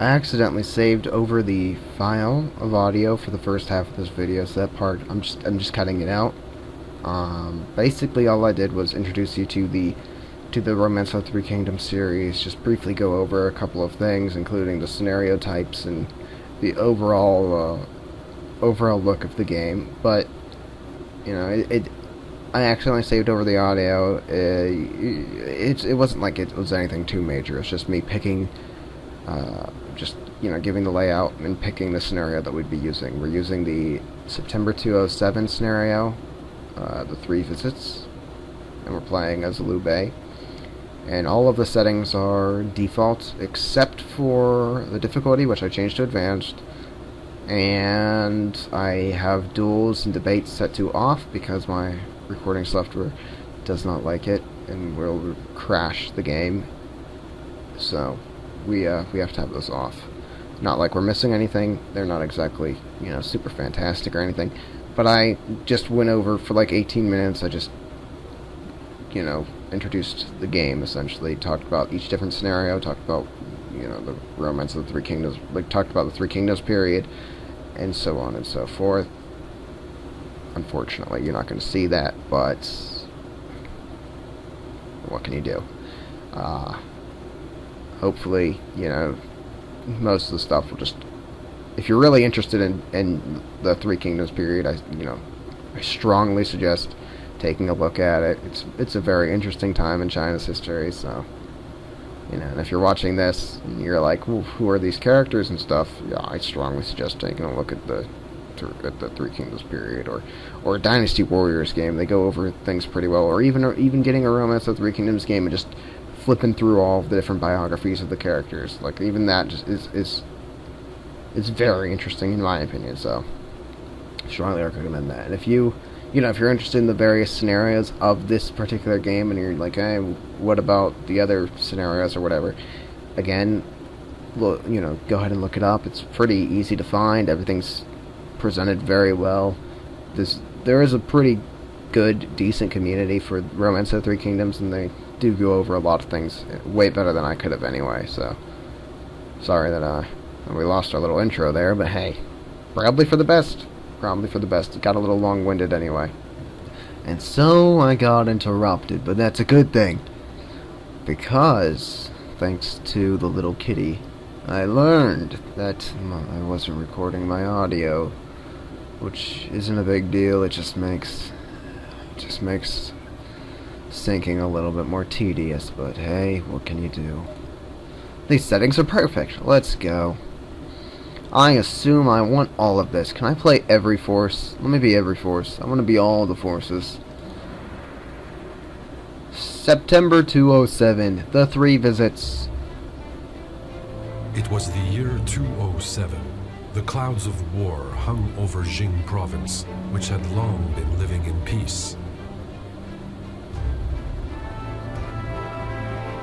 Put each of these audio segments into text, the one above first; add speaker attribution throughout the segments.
Speaker 1: I accidentally saved over the file of audio for the first half of this video, so that part I'm just cutting it out. Basically, all I did was introduce you to the Romance of the Three Kingdoms series. Just briefly go over a couple of things, including the scenario types and the overall look of the game. But you know, I accidentally saved over the audio. It wasn't like it was anything too major. It's just me picking. Just, giving the layout and picking the scenario that we'd be using. We're using the September 2007 scenario, the 3 visits, and we're playing as Liu Bei. And all of the settings are default, except for the difficulty, which I changed to advanced. And I have duels and debates set to off, because my recording software does not like it, and will crash the game. So we have to have those off. Not like we're missing anything. They're not exactly, super fantastic or anything. But I just went over for like 18 minutes. I just, introduced the game, essentially. Talked about each different scenario. Talked about, the Romance of the Three Kingdoms. Like, talked about the Three Kingdoms period. And so on and so forth. Unfortunately, you're not going to see that. But what can you do? Hopefully, most of the stuff will just... If you're really interested in the Three Kingdoms period, I strongly suggest taking a look at it. It's a very interesting time in China's history, so... and if you're watching this, and you're like, well, who are these characters and stuff, yeah, I strongly suggest taking a look at the Three Kingdoms period, or a Dynasty Warriors game. They go over things pretty well, or even getting a Romance of the Three Kingdoms game and just flipping through all of the different biographies of the characters. Like, even that just is very interesting in my opinion, so strongly recommend that. And if if you're interested in the various scenarios of this particular game and you're like, hey, what about the other scenarios or whatever, again, go ahead and look it up. It's pretty easy to find. Everything's presented very well. There is a pretty good, decent community for Romance of the Three Kingdoms, and they do go over a lot of things way better than I could have anyway, so sorry that we lost our little intro there, but hey, probably for the best. It got a little long-winded anyway. And so I got interrupted, but that's a good thing, because thanks to the little kitty, I learned that I wasn't recording my audio, which isn't a big deal. It just makes syncing a little bit more tedious, but hey, what can you do? These settings are perfect. Let's go. I assume I want all of this. Can I play every force? Let me be every force. I want to be all the forces. September 2007. The 3 visits.
Speaker 2: It was the year 207. The clouds of war hung over Jing province, which had long been living in peace.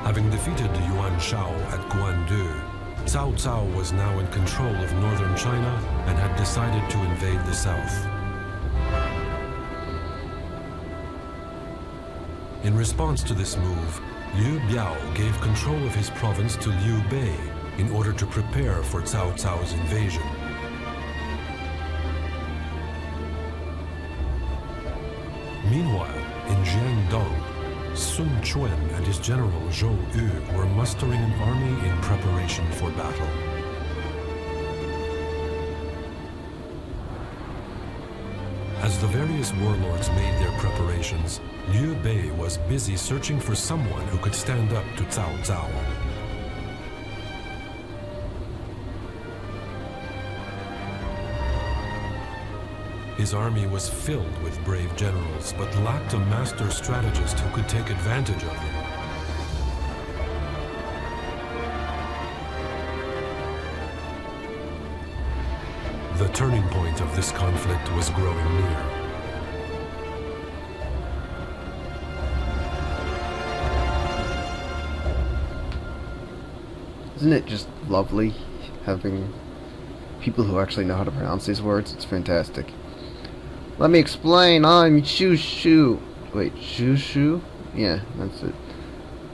Speaker 2: Having defeated Yuan Shao at Guandu, Cao Cao was now in control of northern China and had decided to invade the south. In response to this move, Liu Bei gave control of his province to Liu Bei in order to prepare for Cao Cao's invasion. Meanwhile, in Jiangdong, Sun Quan and his general Zhou Yu were mustering an army in preparation for battle. As the various warlords made their preparations, Liu Bei was busy searching for someone who could stand up to Cao Cao. His army was filled with brave generals, but lacked a master strategist who could take advantage of them. The turning point of this conflict was growing near.
Speaker 1: Isn't it just lovely having people who actually know how to pronounce these words? It's fantastic. Let me explain. I'm Shu. Wait, Shu? Yeah, that's it.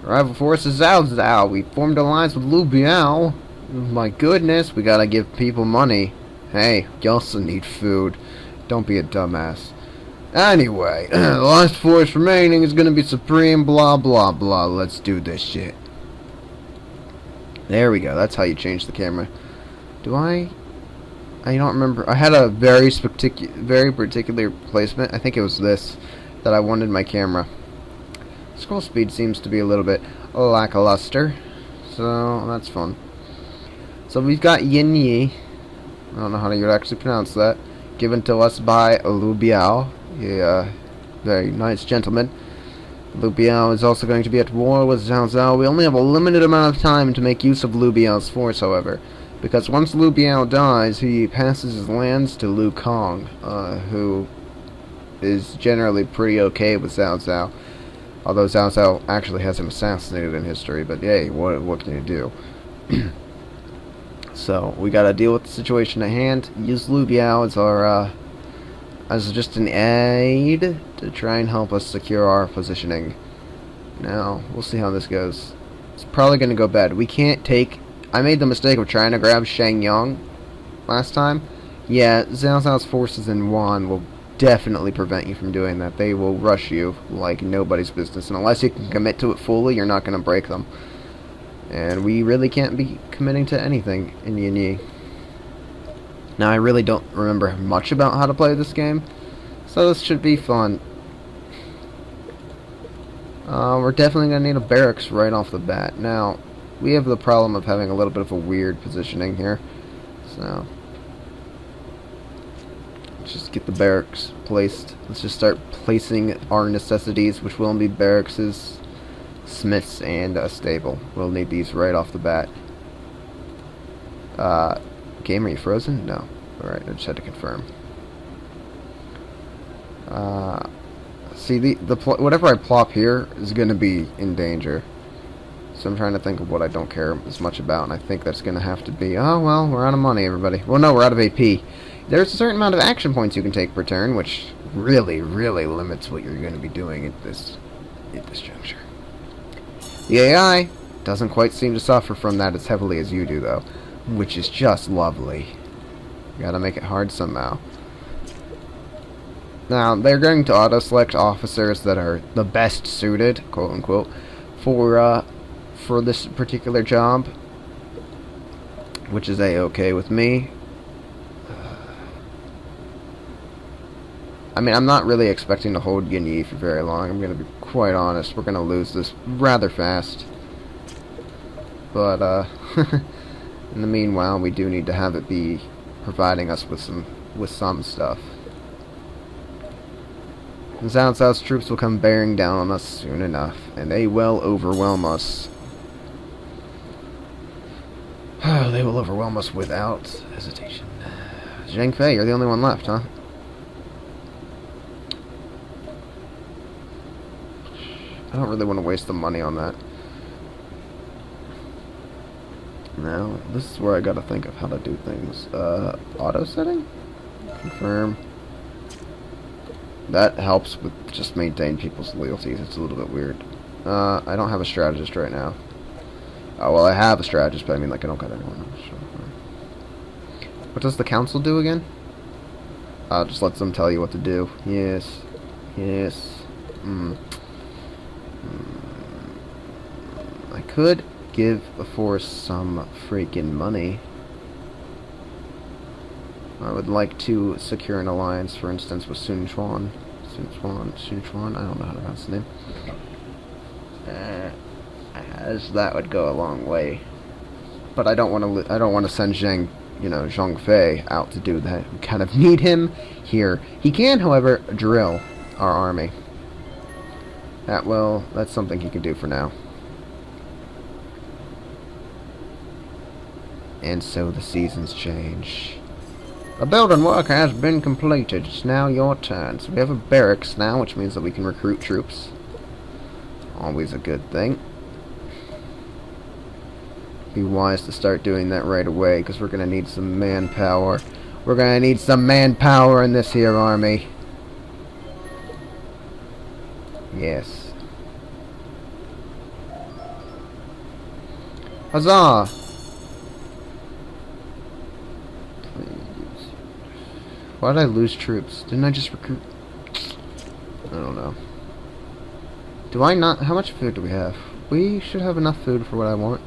Speaker 1: Rival force is Zhao Zhao. We formed alliance with Liu Bei. My goodness, we gotta give people money. Hey, you also need food. Don't be a dumbass. Anyway, the last force remaining is gonna be supreme, blah blah blah. Let's do this shit. There we go. That's how you change the camera. Do I don't remember. I had a very particular placement. I think it was this that I wanted my camera. Scroll speed seems to be a little bit lackluster, so that's fun. So we've got Yin Yi. I don't know how to actually pronounce that. Given to us by Liu Bei, a very nice gentleman. Liu Bei is also going to be at war with Zhao Zhao. We only have a limited amount of time to make use of Liu Bei's force, however, because once Liu Bei dies, he passes his lands to Liu Kong, who is generally pretty okay with Zhao Zhao. Although Zhao Zhao actually has him assassinated in history, but hey, what can you do? So we gotta deal with the situation at hand. Use Liu Bei as our as just an aid to try and help us secure our positioning. Now we'll see how this goes. It's probably gonna go bad. We can't take. I made the mistake of trying to grab Shangyang last time. Yeah, Zhao Zhao's forces in Wan will definitely prevent you from doing that. They will rush you like nobody's business, and unless you can commit to it fully, you're not going to break them. And we really can't be committing to anything in Yin Yi. Now, I really don't remember much about how to play this game, so this should be fun. We're definitely going to need a barracks right off the bat. Now, we have the problem of having a little bit of a weird positioning here, so let's just get the barracks placed. Let's just start placing our necessities, which will be barracks, smiths, and a stable. We'll need these right off the bat. Game, are you frozen? No. Alright, I just had to confirm. See, whatever I plop here is going to be in danger. So I'm trying to think of what I don't care as much about, and I think that's going to have to be, oh, well, we're out of money, everybody. Well, no, we're out of AP. There's a certain amount of action points you can take per turn, which really, really limits what you're going to be doing at this juncture. The AI doesn't quite seem to suffer from that as heavily as you do, though, which is just lovely. Gotta make it hard somehow. Now, they're going to auto-select officers that are the best suited, quote-unquote, for this particular job, which is A-okay with me. I mean, I'm not really expecting to hold Yin Yi for very long. I'm going to be quite honest. We're going to lose this rather fast. But, in the meanwhile, we do need to have it be providing us with some stuff. And Zhao Zhao's troops will come bearing down on us soon enough, and they will overwhelm us. They will overwhelm us without hesitation. Zhang Fei, you're the only one left, huh? I don't really want to waste the money on that. Now, this is where I gotta think of how to do things. Auto setting? Confirm. That helps with just maintain people's loyalties. It's a little bit weird. I don't have a strategist right now. Oh, well, I have a strategist, but I mean, like, I don't got anyone else. So. What does the council do again? Just lets them tell you what to do. Yes. Yes. I could give the force some freaking money. I would like to secure an alliance, for instance, with Sun Quan. Sun Quan, I don't know how to pronounce the name. As that would go a long way. But I don't want to send Zhang Fei out to do that. We kind of need him here. He can, however, drill our army. That's something he can do for now. And so the seasons change. The building work has been completed. It's now your turn. So we have a barracks now, which means that we can recruit troops. Always a good thing. Be wise to start doing that right away, because we're going to need some manpower. We're going to need some manpower in this here army. Yes. Huzzah! Why did I lose troops? Didn't I just recruit? I don't know. Do I not? How much food do we have? We should have enough food for what I want.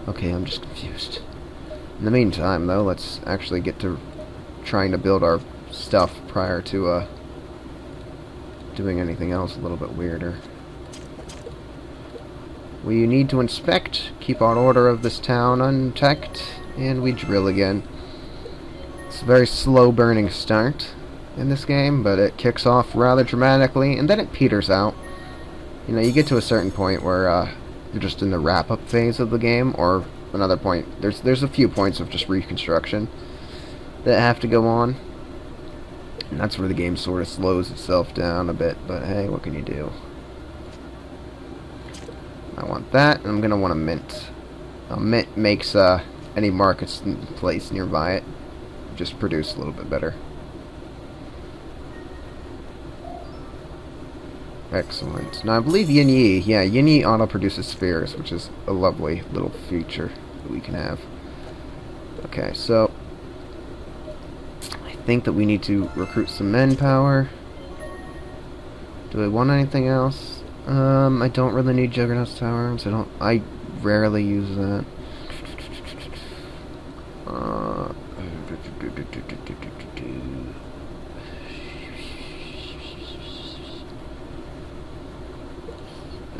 Speaker 1: Okay, I'm just confused. In the meantime, though, let's actually get to trying to build our stuff prior to doing anything else a little bit weirder. We need to inspect, keep our order of this town unchecked, and we drill again. It's a very slow burning start in this game, but it kicks off rather dramatically, and then it peters out. You know, you get to a certain point where you're just in the wrap-up phase of the game, or another point. There's a few points of just reconstruction that have to go on, and that's where the game sort of slows itself down a bit, but hey, what can you do? I want that, and I'm going to want a mint. A mint makes any markets in place nearby it just produce a little bit better. Excellent. Now I believe Yin Yi, yeah, Yin Yi auto-produces spheres, which is a lovely little feature that we can have. Okay, so I think that we need to recruit some manpower. Do I want anything else? I don't really need Juggernaut's Tower, so I rarely use that.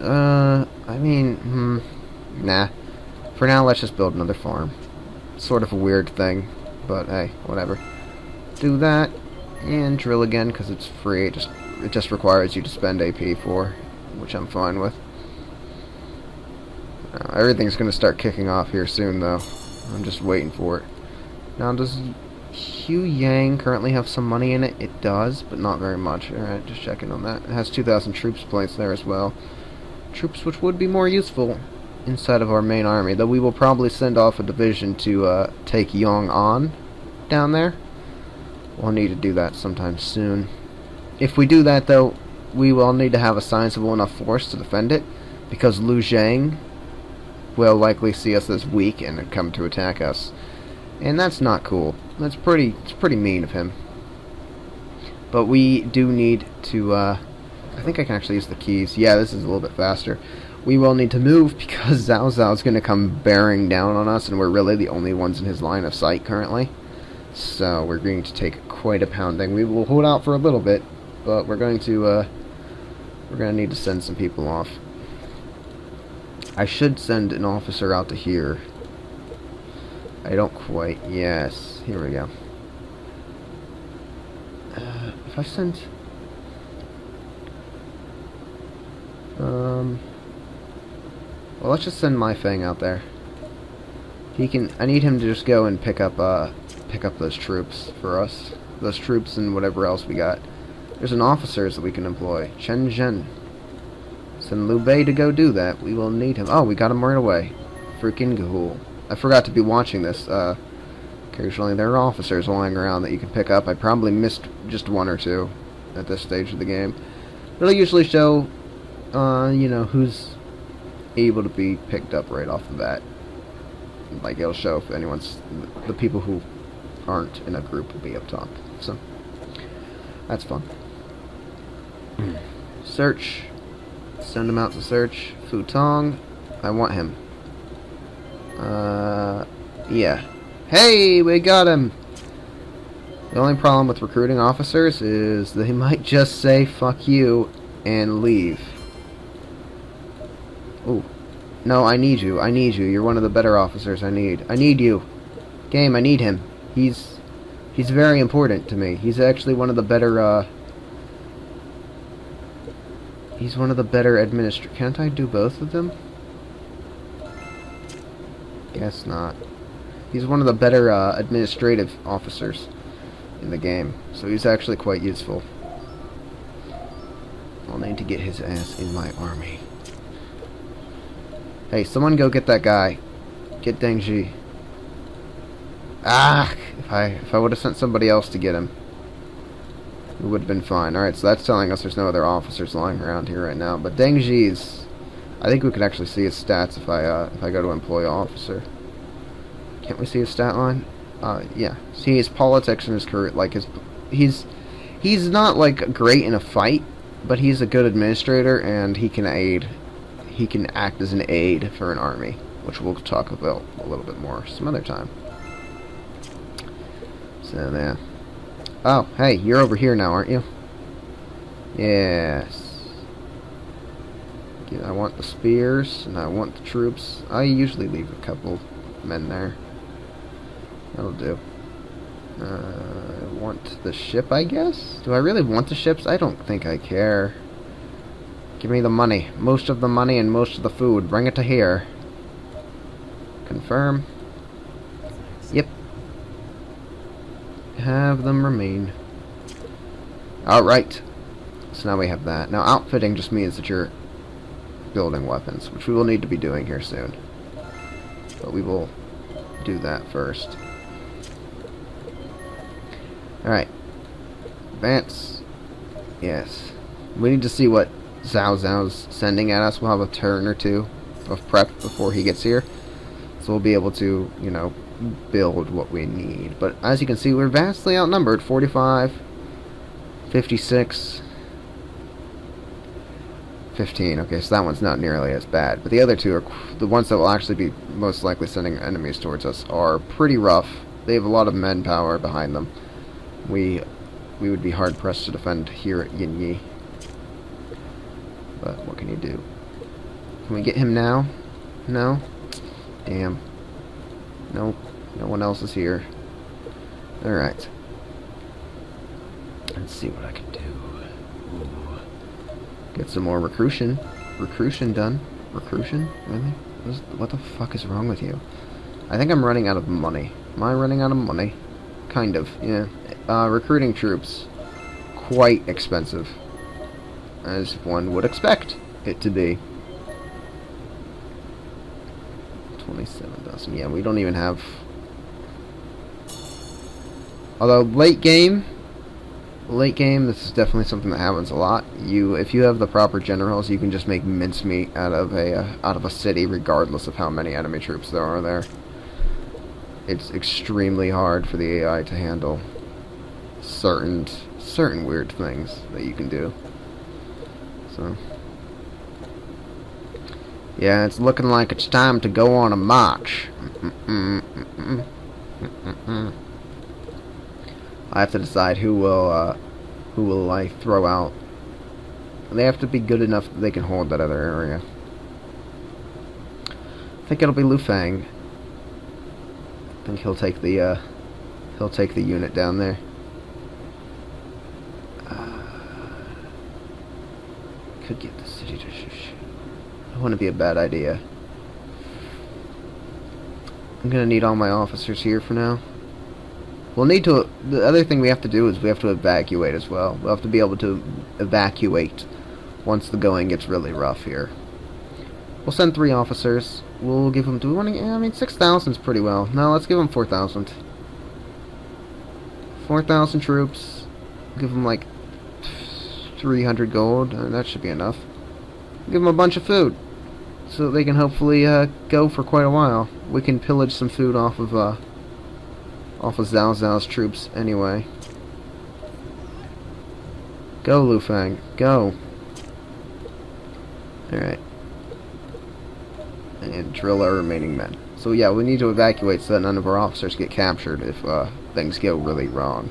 Speaker 1: I mean, nah. For now, let's just build another farm. Sort of a weird thing, but hey, whatever. Do that, and drill again, because it's free. It just requires you to spend AP for, which I'm fine with. Everything's going to start kicking off here soon, though. I'm just waiting for it. Now, does Hu Yang currently have some money in it? It does, but not very much. Alright, just checking on that. It has 2,000 troops placed there as well. Troops which would be more useful inside of our main army, though we will probably send off a division to take Yong'an down there. We'll need to do that sometime soon. If we do that, though, we will need to have a sizable enough force to defend it, because Liu Zhang will likely see us as weak and come to attack us. And that's not cool. It's pretty mean of him. But we do need to, I think I can actually use the keys. Yeah, this is a little bit faster. We will need to move because Zhao Zhao is going to come bearing down on us, and we're really the only ones in his line of sight currently. So we're going to take quite a pounding. We will hold out for a little bit, but we're going to need to send some people off. I should send an officer out to here. I don't quite. Yes, here we go. If I send... well, let's just send my Fang out there. He can... I need him to just go and pick up those troops for us. Those troops and whatever else we got. There's an officers that we can employ. Chen Zhen. Send Liu Bei to go do that. We will need him. Oh, we got him right away. Freaking cool. I forgot to be watching this. Occasionally there are officers lying around that you can pick up. I probably missed just one or two at this stage of the game. It'll usually show, you know, who's able to be picked up right off the bat. Like, it'll show if anyone's... the people who aren't in a group will be up top. So, that's fun. Search. Send him out to search. Fu Tong. I want him. Yeah. Hey, we got him! The only problem with recruiting officers is they might just say, fuck you, and leave. Ooh. No, I need you. I need you. You're one of the better officers I need. I need you. Game, I need him. He's very important to me. He's actually one of the better, he's one of the better administrators. Can't I do both of them? Guess not. He's one of the better administrative officers in the game, so he's actually quite useful. I'll need to get his ass in my army. Hey, someone go get that guy. Get Deng Ji. Ah! If I would have sent somebody else to get him, it would have been fine. Alright, so that's telling us there's no other officers lying around here right now. But Deng Ji's... I think we can actually see his stats if I go to employ officer. Can't we see his stat line? Yeah. See his politics and his career, like his he's not like great in a fight, but he's a good administrator, and he can act as an aide for an army, which we'll talk about a little bit more some other time. So there. Oh, hey, you're over here now, aren't you? Yes. I want the spears, and I want the troops. I usually leave a couple men there. That'll do. I want the ship, I guess? Do I really want the ships? I don't think I care. Give me the money. Most of the money and most of the food. Bring it to here. Confirm. Yep. Have them remain. Alright. So now we have that. Now outfitting just means that you're building weapons, which we will need to be doing here soon. But we will do that first. Alright. Advance. Yes. We need to see what Zhao Zhao's sending at us. We'll have a turn or two of prep before he gets here. So we'll be able to, you know, build what we need. But as you can see, we're vastly outnumbered. 45, 56, 15. Okay, so that one's not nearly as bad. But the other two are the ones that will actually be most likely sending enemies towards us are pretty rough. They have a lot of manpower behind them. We would be hard pressed to defend here at Yin Yi. But what can you do? Can we get him now? No? Damn. Nope. No one else is here. Alright. Let's see what I can do. Ooh. Get some more recruition. Recruition done. Recruition? Really? What the fuck is wrong with you? I think I'm running out of money. Am I running out of money? Kind of, yeah. Recruiting troops. Quite expensive. As one would expect it to be. 27,000. Yeah, we don't even have... Although, late game, this is definitely something that happens a lot. If you have the proper generals, you can just make mincemeat out of a city, regardless of how many enemy troops there are there. It's extremely hard for the AI to handle certain weird things that you can do. So, yeah, it's looking like it's time to go on a march. I have to decide who will I throw out. They have to be good enough that they can hold that other area. I think it'll be Liu Fang. I think he'll take the unit down there. Could get the city to Shushu. That wouldn't be a bad idea. I'm gonna need all my officers here for now. We'll need to... The other thing we have to do is we have to evacuate as well. We'll have to be able to evacuate once the going gets really rough here. We'll send 3 officers. We'll give them... Do we want to... Yeah, I mean, 6,000 is pretty well. No, let's give them 4,000. 4,000 troops. Give them, like, 300 gold. That should be enough. Give them a bunch of food, so that they can hopefully go for quite a while. We can pillage some food off of Zhao Zhao's troops anyway. Go, Liu Fang. Go. Alright. And drill our remaining men. So yeah, we need to evacuate so that none of our officers get captured if things go really wrong.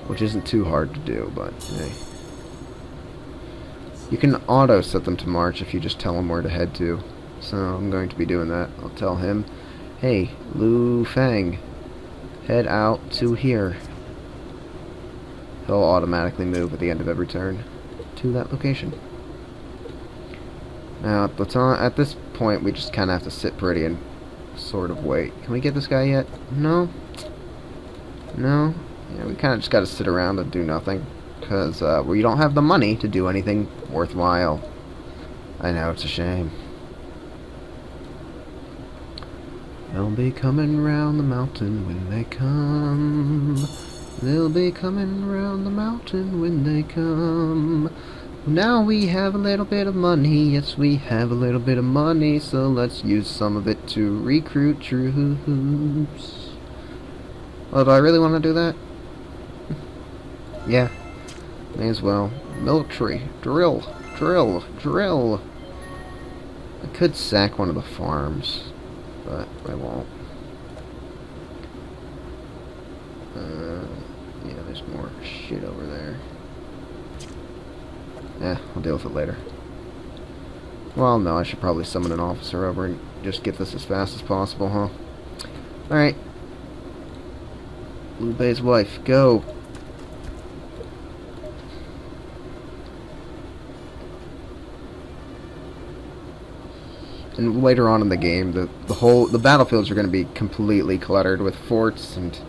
Speaker 1: Which isn't too hard to do, but hey. You can auto set them to march if you just tell them where to head to. So I'm going to be doing that. I'll tell him, hey, Liu Fang, head out to here. He'll automatically move at the end of every turn to that location. Now, at this point, we just kind of have to sit pretty and sort of wait. Can we get this guy yet? No? No? Yeah, we kind of just got to sit around and do nothing. Because we don't have the money to do anything worthwhile. I know, it's a shame. They'll be coming round the mountain when they come. They'll be coming round the mountain when they come. Now we have a little bit of money. Yes, we have a little bit of money. So let's use some of it to recruit troops. Oh, do I really want to do that? Yeah, may as well. Military. Drill. Drill. Drill. I could sack one of the farms, but I won't. Yeah, there's more shit over there. I'll deal with it later. Well, no, I should probably summon an officer over and just get this as fast as possible, huh? Alright. Liu Bei's wife, go! And later on in the game, the battlefields are going to be completely cluttered with forts and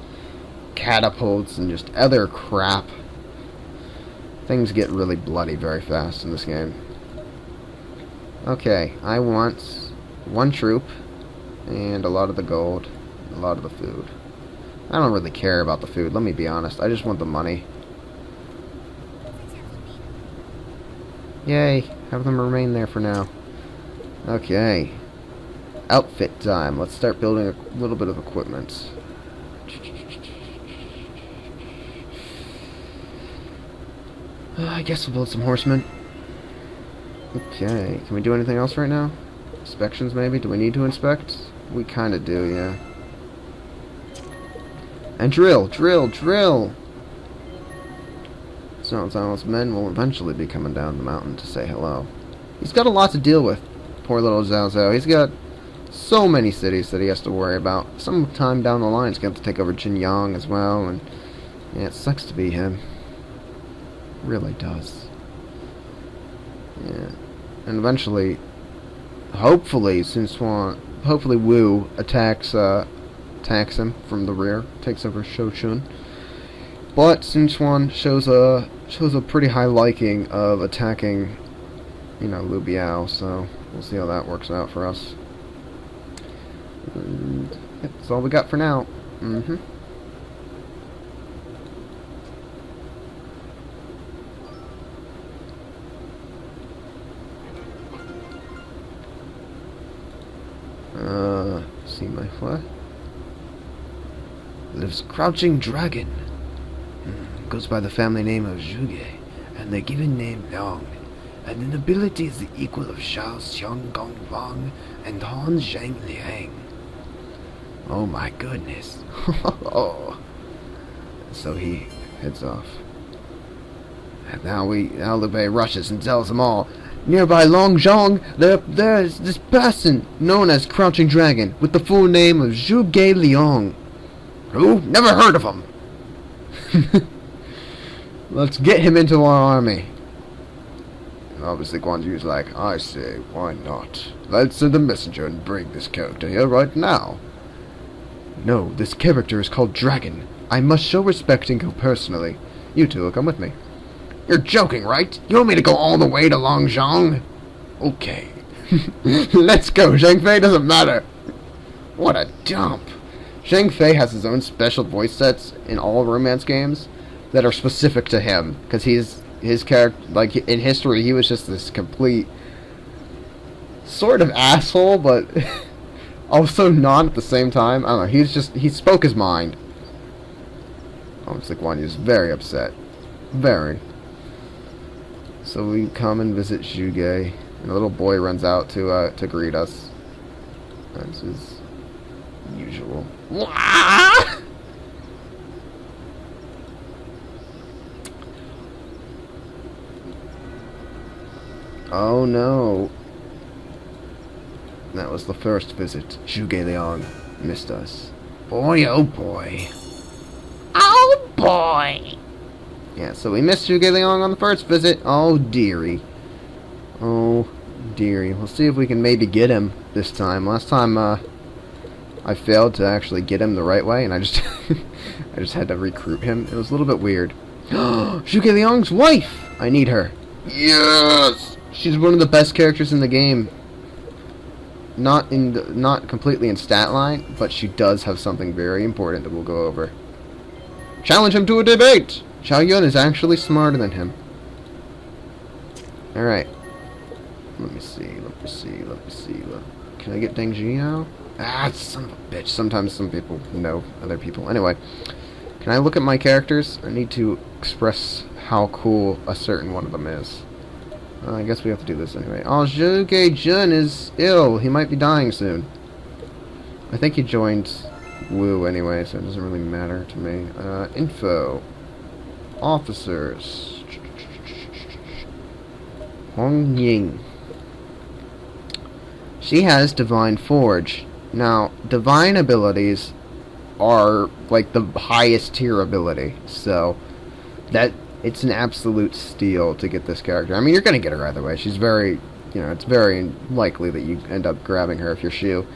Speaker 1: catapults and just other crap. Things get really bloody very fast in this game. Okay, I want one troop and a lot of the gold, a lot of the food. I don't really care about the food, let me be honest. I just want the money. Yay, have them remain there for now. Okay. Outfit time. Let's start building a little bit of equipment. I guess we'll build some horsemen. Okay. Can we do anything else right now? Inspections maybe? Do we need to inspect? We kinda do, yeah. And drill! Drill! Drill! Zhao men will eventually be coming down the mountain to say hello. He's got a lot to deal with. Poor little Zhao Zhao. He's got so many cities that he has to worry about. Sometime down the line he's going to have to take over Xinjiang as well, and yeah, it sucks to be him. It really does. Yeah. And eventually, hopefully Wu attacks him from the rear, takes over Shoshun. But Sun Quan shows a pretty high liking of attacking, you know, Liu Biao, so we'll see how that works out for us. And that's all we got for now. See my what? Lives Crouching Dragon. Goes by the family name of Zhuge, and the given name Liang. And an ability is the equal of Shao Xiong Gong Wang and Han Zhang Liang. Oh my goodness. So he heads off. And now Liu Bei rushes and tells them all, nearby Longzhong, there is this person known as Crouching Dragon, with the full name of Zhuge Liang. Who? Never heard of him. Let's get him into our army. And obviously Guan Yu's like, I say, why not? Let's send a messenger and bring this character here right now. No, this character is called Dragon. I must show respect and go personally. You two will come with me. You're joking, right? You want me to go all the way to Longzhong? Okay. Let's go. Zhang Fei doesn't matter. What a dump. Zhang Fei has his own special voice sets in all romance games that are specific to him, because his character, like in history, he was just this complete sort of asshole, but also not at the same time. I don't know. He spoke his mind. Obviously, Guan Yu's very upset. Very. So we come and visit Zhuge, and a little boy runs out to greet us. That's his usual. Oh no. That was the first visit. Zhuge Liang missed us. Boy, oh boy. Oh boy! Yeah, so we missed Zhuge Liang on the first visit. Oh dearie. Oh dearie. We'll see if we can maybe get him this time. Last time, I failed to actually get him the right way, and I just I just had to recruit him. It was a little bit weird. Zhuge Liang's wife! I need her. Yes! She's one of the best characters in the game. Not completely in stat line, but she does have something very important that we'll go over. Challenge him to a debate! Xiao Yun is actually smarter than him. Alright. Let me see. Can I get Deng Ji now? Ah, son of a bitch. Sometimes some people know other people. Anyway. Can I look at my characters? I need to express how cool a certain one of them is. I guess we have to do this anyway. Oh, Zhuge Jun is ill. He might be dying soon. I think he joined Wu anyway, so it doesn't really matter to me. Info. Officers. Hong Ying. She has Divine Forge. Now, divine abilities are like the highest tier ability, so that it's an absolute steal to get this character. I mean, you're gonna get her either way. She's very, it's very likely that you end up grabbing her if you're Shu.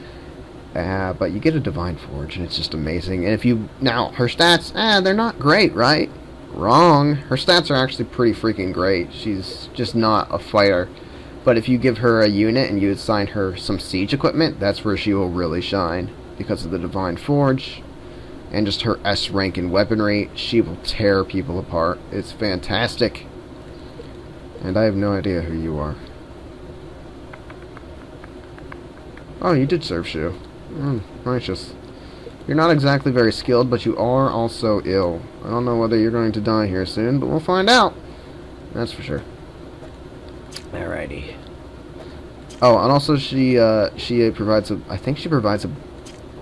Speaker 1: But you get a Divine Forge, and it's just amazing. And if you now her stats, they're not great, right? Wrong. Her stats are actually pretty freaking great. She's just not a fighter. But if you give her a unit and you assign her some siege equipment, that's where she will really shine because of the Divine Forge. And just her S rank in weaponry, she will tear people apart. It's fantastic. And I have no idea who you are. Oh, you did serve Shu. Righteous. You're not exactly very skilled, but you are also ill. I don't know whether you're going to die here soon, but we'll find out. That's for sure. Alrighty. Oh, and also she provides a, I think she provides a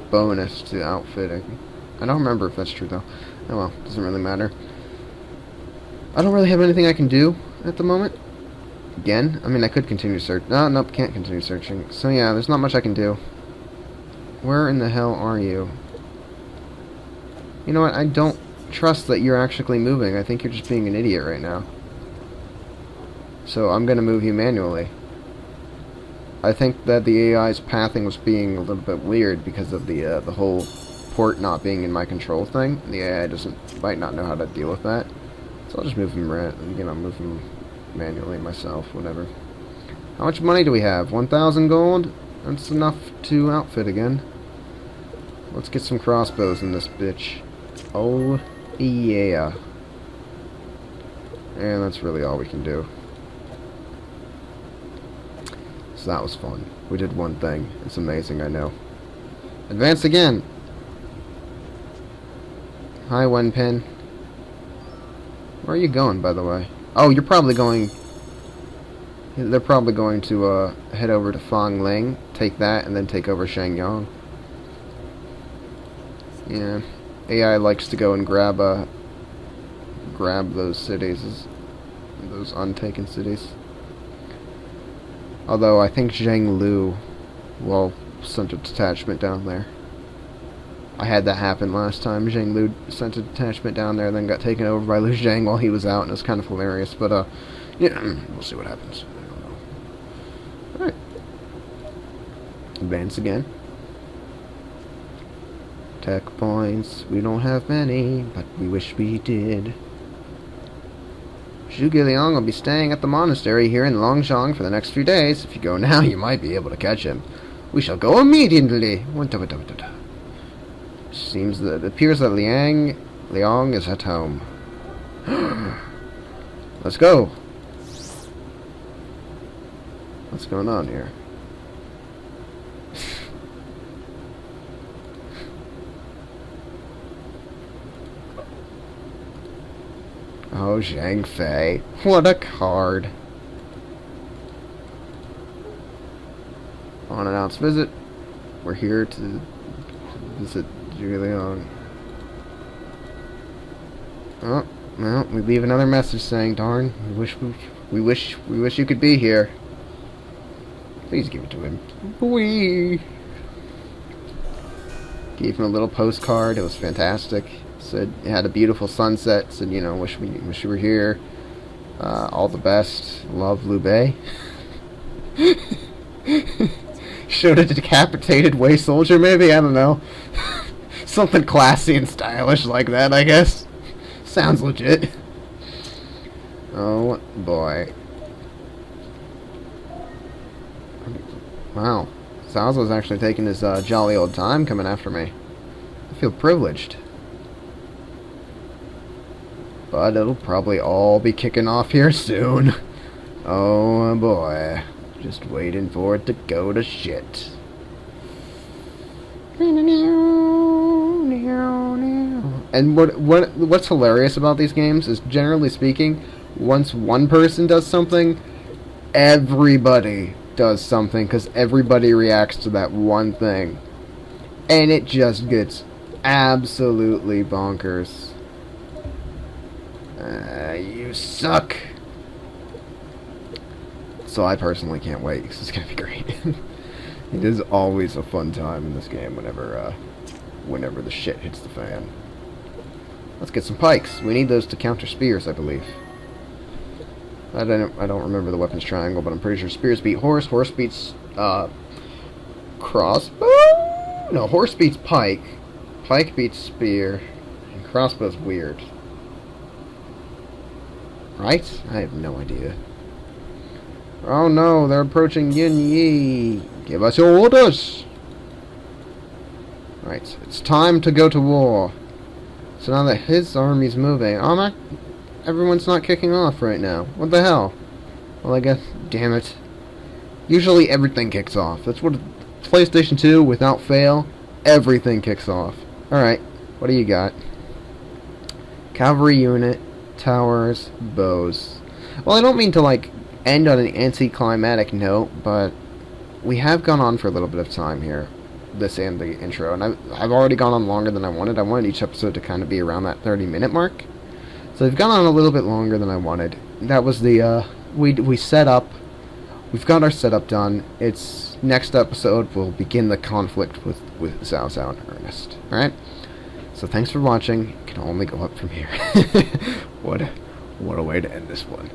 Speaker 1: bonus to outfitting. I don't remember if that's true, though. Oh well, doesn't really matter. I don't really have anything I can do at the moment. Again, I mean, I could continue search. No, nope, can't continue searching. So yeah, there's not much I can do. Where in the hell are you? You know what, I don't trust that you're actually moving. I think you're just being an idiot right now. So I'm gonna move you manually. I think that the AI's pathing was being a little bit weird because of the whole port not being in my control thing. The AI might not know how to deal with that. So I'll just move him move him manually myself, whatever. How much money do we have? 1,000 gold? That's enough to outfit again. Let's get some crossbows in this bitch. Oh yeah. And that's really all we can do. So that was fun. We did one thing. It's amazing, I know. Advance again! Hi, Wenpin. Where are you going, by the way? Oh, you're probably going... They're probably going to head over to Fangling, take that, and then take over Shangyang. Yeah. AI likes to go and grab those cities, those untaken cities. Although I think Zhang Lu will send a detachment down there. I had that happen last time. Zhang Lu sent a detachment down there, then got taken over by Liu Zhang while he was out, and it was kind of hilarious. But yeah, we'll see what happens. I don't know. All right, advance again. Tech points. We don't have many, but we wish we did. Zhuge Liang will be staying at the monastery here in Longzhong for the next few days. If you go now, you might be able to catch him. We shall go immediately. Seems that it appears that Liang is at home. Let's go. What's going on here? Oh, Zhang Fei. What a card. Unannounced visit. We're here to visit Zhuge Liang. Oh, well, we leave another message saying, darn, we wish you could be here. Please give it to him. Whee! Gave him a little postcard. It was fantastic. Said it had a beautiful sunset. Said, wish you were here. All the best. Love, Liu Bei. Showed a decapitated Wei soldier, maybe? I don't know. Something classy and stylish like that, I guess. Sounds legit. Oh, boy. Wow. Salzo's actually taking his jolly old time coming after me. I feel privileged. But it'll probably all be kicking off here soon. Oh boy. Just waiting for it to go to shit. And And what's hilarious about these games is, generally speaking, once one person does something, everybody does something, because everybody reacts to that one thing. And it just gets absolutely bonkers. You suck. So I personally can't wait, because it's going to be great. It is always a fun time in this game whenever the shit hits the fan. Let's get some pikes. We need those to counter spears, I believe. I don't remember the weapons triangle, but I'm pretty sure spears beat horse. Horse beats crossbow. No, horse beats pike. Pike beats spear, and crossbow's weird. Right? I have no idea. Oh no, they're approaching Yin Yi. Give us your orders. Right, it's time to go to war. So now that his army's moving, oh my, everyone's not kicking off right now. What the hell? Well, I guess, damn it. Usually everything kicks off. That's what PlayStation 2, without fail, everything kicks off. Alright, what do you got? Cavalry unit, towers, bows. Well, I don't mean to, like, end on an anticlimactic note, but we have gone on for a little bit of time here. This and the intro, and I've already gone on longer than I wanted. I wanted each episode to kind of be around that 30-minute mark, so I've gone on a little bit longer than I wanted. That was the we set up. We've got our setup done. It's next episode we'll begin the conflict with Cao Cao and Ernest. All right. So thanks for watching. It can only go up from here. What a way to end this one.